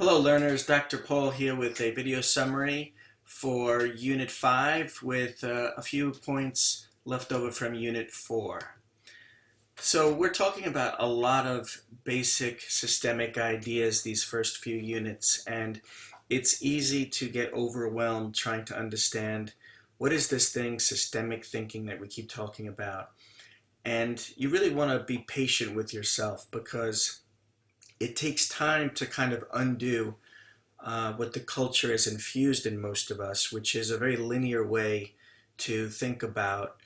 Hello learners, Dr. Paul here with a video summary for Unit 5 with a few points left over from Unit 4. So we're talking about a lot of basic systemic ideas these first few units, and it's easy to get overwhelmed trying to understand what is this thing, systemic thinking, that we keep talking about. And you really want to be patient with yourself because it takes time to kind of undo what the culture has infused in most of us, which is a very linear way to think about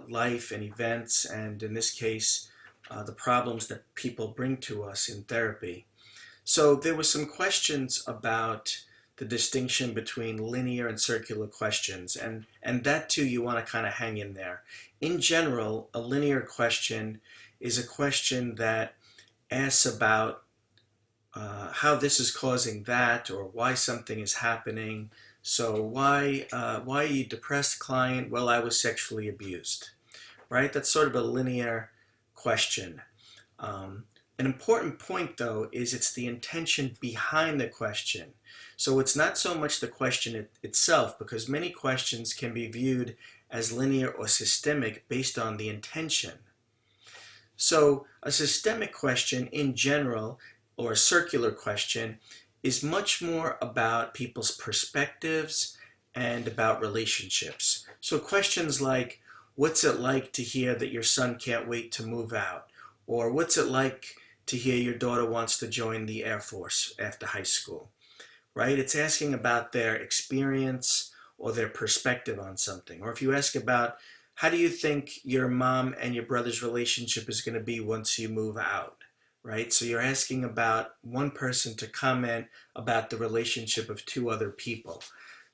life and events, and in this case, the problems that people bring to us in therapy. So there were some questions about the distinction between linear and circular questions, and that too you want to kind of hang in there. In general, a linear question is a question that asks about how this is causing that, or why something is happening. So why are you depressed, client? Well, I was sexually abused, right? That's sort of a linear question. An important point, though, is it's the intention behind the question. So it's not so much the question itself, because many questions can be viewed as linear or systemic based on the intention. So a systemic question in general, or a circular question, is much more about people's perspectives and about relationships. So questions like, what's it like to hear that your son can't wait to move out? Or what's it like to hear your daughter wants to join the Air Force after high school? Right? It's asking about their experience or their perspective on something. Or if you ask about, how do you think your mom and your brother's relationship is going to be once you move out? Right? So you're asking about one person to comment about the relationship of two other people.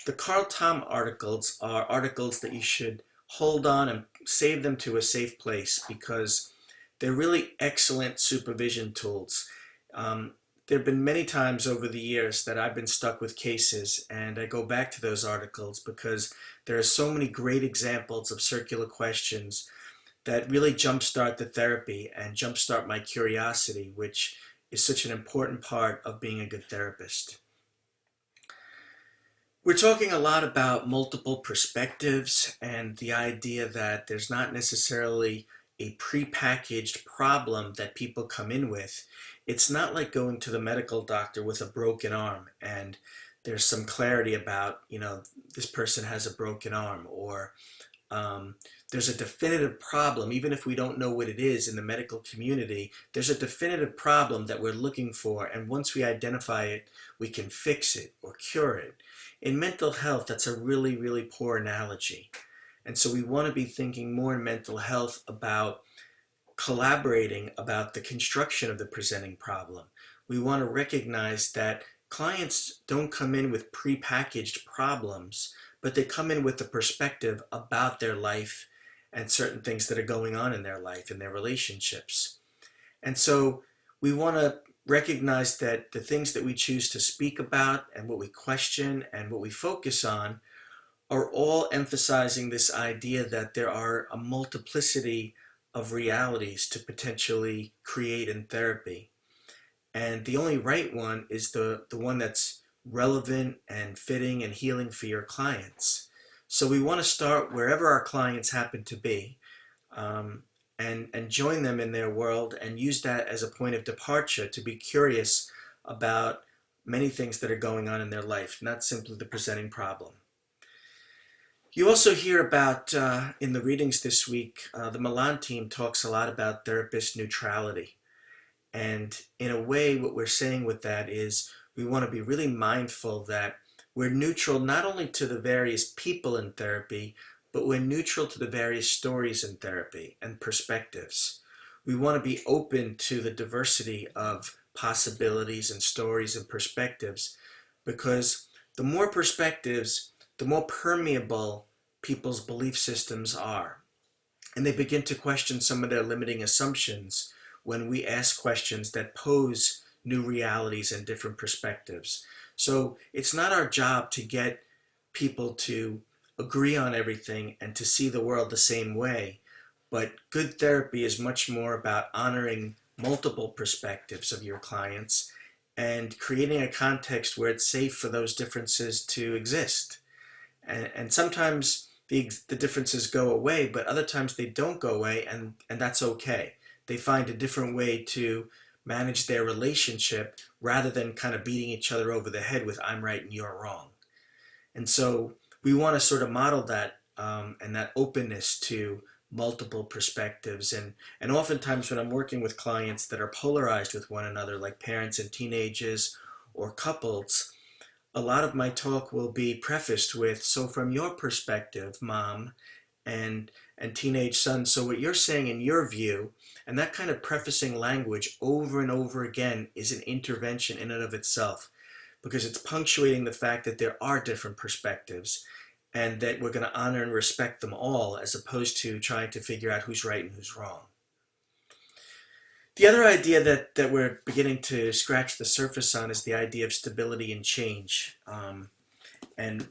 The Carl Tom articles are articles that you should hold on and save them to a safe place because they're really excellent supervision tools. There have been many times over the years that I've been stuck with cases, and I go back to those articles because there are so many great examples of circular questions that really jumpstart the therapy and jumpstart my curiosity, which is such an important part of being a good therapist. We're talking a lot about multiple perspectives and the idea that there's not necessarily a prepackaged problem that people come in with. It's not like going to the medical doctor with a broken arm and there's some clarity about, this person has a broken arm, or there's a definitive problem. Even if we don't know what it is in the medical community, there's a definitive problem that we're looking for, and once we identify it, we can fix it or cure it. In mental health, that's a really, really poor analogy. And so we want to be thinking more in mental health about collaborating about the construction of the presenting problem. We want to recognize that clients don't come in with prepackaged problems, but they come in with a perspective about their life and certain things that are going on in their life and their relationships. And so we want to recognize that the things that we choose to speak about and what we question and what we focus on are all emphasizing this idea that there are a multiplicity of realities to potentially create in therapy. And the only right one is the one that's relevant and fitting and healing for your clients. So we want to start wherever our clients happen to be, and join them in their world and use that as a point of departure to be curious about many things that are going on in their life, not simply the presenting problem. You also hear about, in the readings this week, the Milan team talks a lot about therapist neutrality. And in a way, what we're saying with that is we want to be really mindful that we're neutral not only to the various people in therapy, but we're neutral to the various stories in therapy and perspectives. We want to be open to the diversity of possibilities and stories and perspectives, because the more perspectives, the more permeable people's belief systems are. And they begin to question some of their limiting assumptions when we ask questions that pose new realities and different perspectives. So it's not our job to get people to agree on everything and to see the world the same way, but good therapy is much more about honoring multiple perspectives of your clients and creating a context where it's safe for those differences to exist. And sometimes the differences go away, but other times they don't go away, and that's okay. They find a different way to manage their relationship rather than kind of beating each other over the head with I'm right and you're wrong. And so we want to sort of model that and that openness to multiple perspectives. And oftentimes when I'm working with clients that are polarized with one another, like parents and teenagers or couples, a lot of my talk will be prefaced with, so from your perspective, mom and teenage son, so what you're saying in your view, and that kind of prefacing language over and over again is an intervention in and of itself, because it's punctuating the fact that there are different perspectives and that we're going to honor and respect them all, as opposed to trying to figure out who's right and who's wrong. The other idea that we're beginning to scratch the surface on is the idea of stability and change. And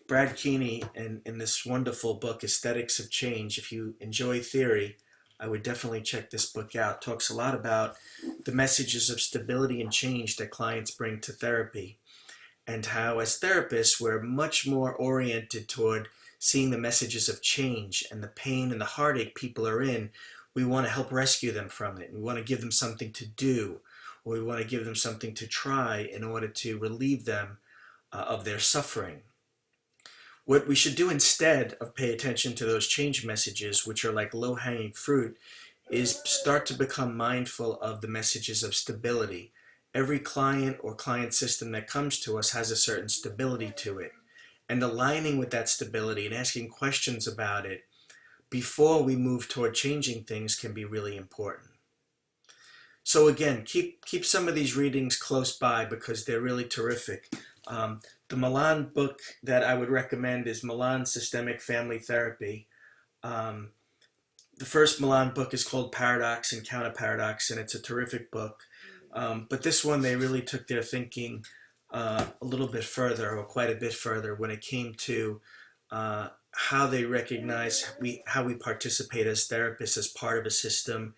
Brad Keeney, in this wonderful book, Aesthetics of Change, if you enjoy theory, I would definitely check this book out. Talks a lot about the messages of stability and change that clients bring to therapy, and how as therapists we're much more oriented toward seeing the messages of change and the pain and the heartache people are in. We want to help rescue them from it. We want to give them something to do, or we want to give them something to try in order to relieve them of their suffering. What we should do instead of pay attention to those change messages, which are like low-hanging fruit, is start to become mindful of the messages of stability. Every client or client system that comes to us has a certain stability to it. And aligning with that stability and asking questions about it before we move toward changing things can be really important. So again, keep some of these readings close by because they're really terrific. The Milan book that I would recommend is Milan Systemic Family Therapy. The first Milan book is called Paradox and Counter-Paradox, and it's a terrific book. But this one, they really took their thinking a little bit further, or quite a bit further, when it came to how they recognize how we participate as therapists as part of a system,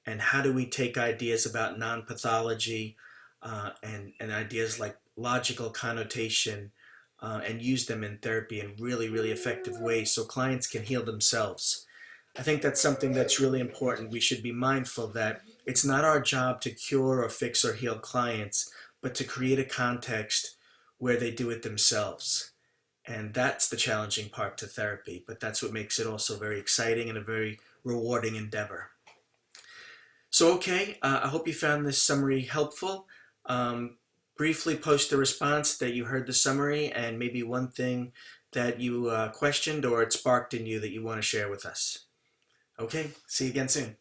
and how do we take ideas about non-pathology and ideas like logical connotation and use them in therapy in really, really effective ways so clients can heal themselves. I think that's something that's really important. We should be mindful that it's not our job to cure or fix or heal clients, but to create a context where they do it themselves. And that's the challenging part to therapy, but that's what makes it also very exciting and a very rewarding endeavor. So, okay, I hope you found this summary helpful. Briefly post a response that you heard the summary and maybe one thing that you questioned or it sparked in you that you want to share with us. Okay, see you again soon.